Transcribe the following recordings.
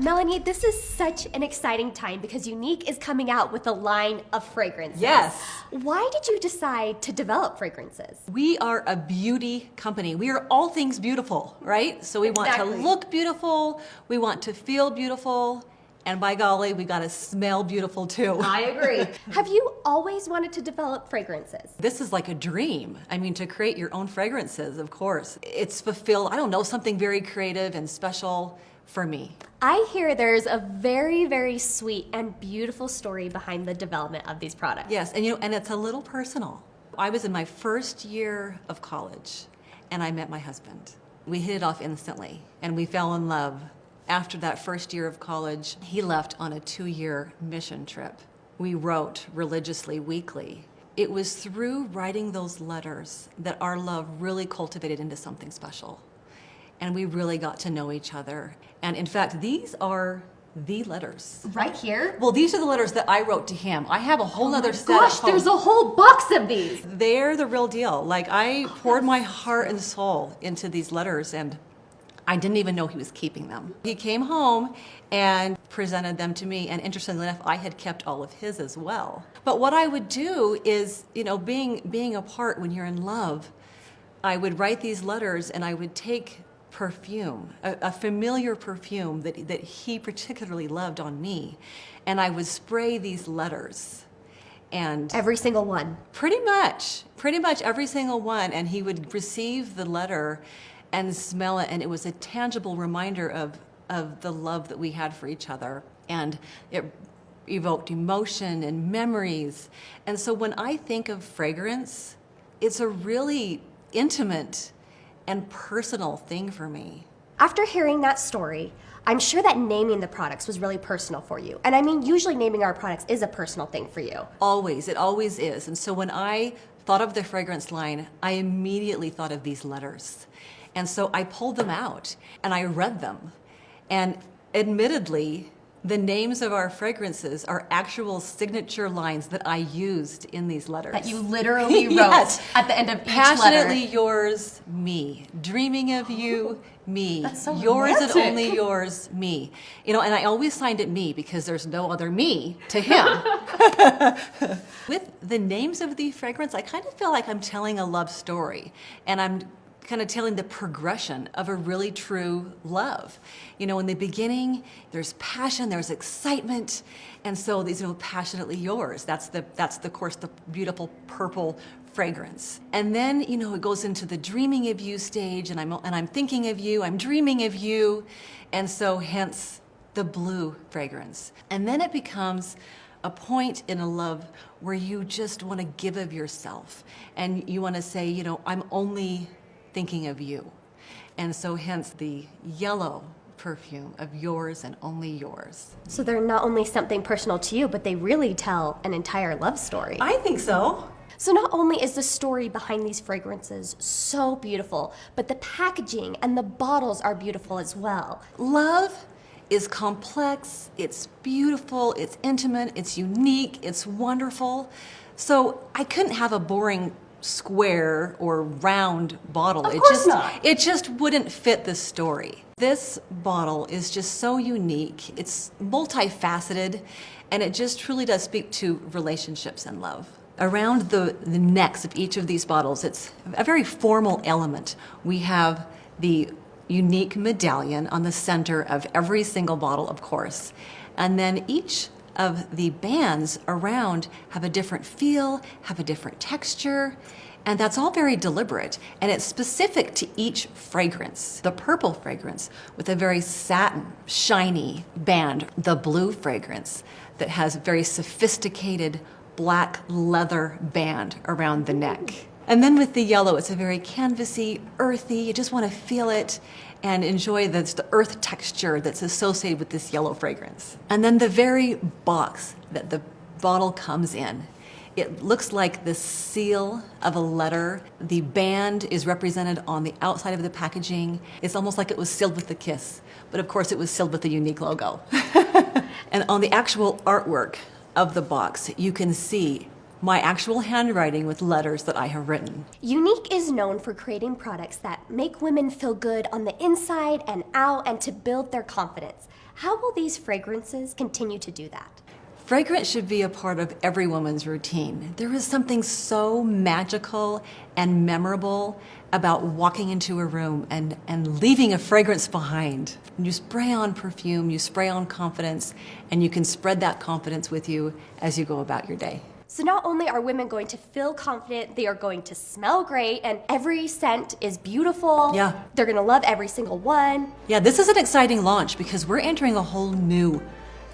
Melanie, this is such an exciting time because Unique is coming out with a line of fragrances. Yes. Why did you decide to develop fragrances? We are a beauty company. We are all things beautiful, right? So we want to look beautiful, we want to feel beautiful, and by golly, we gotta smell beautiful too. I agree. Have you always wanted to develop fragrances? This is like a dream. I mean, to create your own fragrances, of course. It's fulfilled, I don't know, something very creative and special for me. I hear there's a very, very sweet and beautiful story behind the development of these products. Yes, and and it's a little personal. I was in my first year of college and I met my husband. We hit it off instantly and we fell in love. After that first year of college, he left on a 2-year mission trip. We wrote religiously weekly. It was through writing those letters that our love really cultivated into something special. And we really got to know each other. And in fact, these are the letters. Right here? Well, these are the letters that I wrote to him. I have a whole other set Gosh, at home. there's a whole box of these. They're the real deal. Like, I poured my heart and soul into these letters, and I didn't even know he was keeping them. He came home and presented them to me, and interestingly enough, I had kept all of his as well. But what I would do is, being apart when you're in love, I would write these letters and I would take perfume, a familiar perfume that he particularly loved on me, and I would spray these letters. And every single one. Pretty much every single one, and he would receive the letter and smell it, and it was a tangible reminder of the love that we had for each other, and it evoked emotion and memories. And so when I think of fragrance, it's a really intimate and personal thing for me. After hearing that story, I'm sure that naming the products was really personal for you. And I mean, usually naming our products is a personal thing for you. Always, it always is. And so when I thought of the fragrance line, I immediately thought of these letters. And so I pulled them out and I read them. And admittedly, the names of our fragrances are actual signature lines that I used in these letters. That you literally wrote Yes. at the end of each Passionately letter. yours, me. Dreaming of you, me. That's so yours romantic. and only yours, me. And I always signed it me because there's no other me to him. With the names of the fragrance, I kind of feel like I'm telling a love story, and I'm kind of telling the progression of a really true love. In the beginning, there's passion, there's excitement, and so these, passionately yours. That's the course, the beautiful purple fragrance. And then, it goes into the dreaming of you stage, and I'm thinking of you, I'm dreaming of you, and so hence the blue fragrance. And then it becomes a point in a love where you just want to give of yourself, and you want to say, I'm only thinking of you. And so hence the yellow perfume of yours and only yours. So they're not only something personal to you, but they really tell an entire love story. I think so. So not only is the story behind these fragrances so beautiful, but the packaging and the bottles are beautiful as well. Love is complex, it's beautiful, it's intimate, it's unique, it's wonderful. So I couldn't have a boring square or round bottle. Of course not. It just wouldn't fit the story. This bottle is just so unique. It's multifaceted, and it just truly does speak to relationships and love. Around the necks of each of these bottles, it's a very formal element. We have the unique medallion on the center of every single bottle, of course, and then each of the bands around have a different feel, have a different texture, and that's all very deliberate, and it's specific to each fragrance. The purple fragrance with a very satin, shiny band. The blue fragrance that has a very sophisticated black leather band around the neck. And then with the yellow, it's a very canvasy, earthy, you just want to feel it and enjoy the earth texture that's associated with this yellow fragrance. And then the very box that the bottle comes in, it looks like the seal of a letter. The band is represented on the outside of the packaging. It's almost like it was sealed with a kiss, but of course it was sealed with a unique logo. And on the actual artwork of the box, you can see my actual handwriting with letters that I have written. Unique is known for creating products that make women feel good on the inside and out and to build their confidence. How will these fragrances continue to do that? Fragrance should be a part of every woman's routine. There is something so magical and memorable about walking into a room and leaving a fragrance behind. You spray on perfume, you spray on confidence, and you can spread that confidence with you as you go about your day. So not only are women going to feel confident, they are going to smell great, and every scent is beautiful. Yeah. They're gonna love every single one. Yeah, this is an exciting launch because we're entering a whole new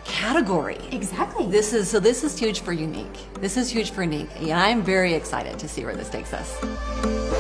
category. Exactly. This is huge for Unique. This is huge for Unique. And I'm very excited to see where this takes us.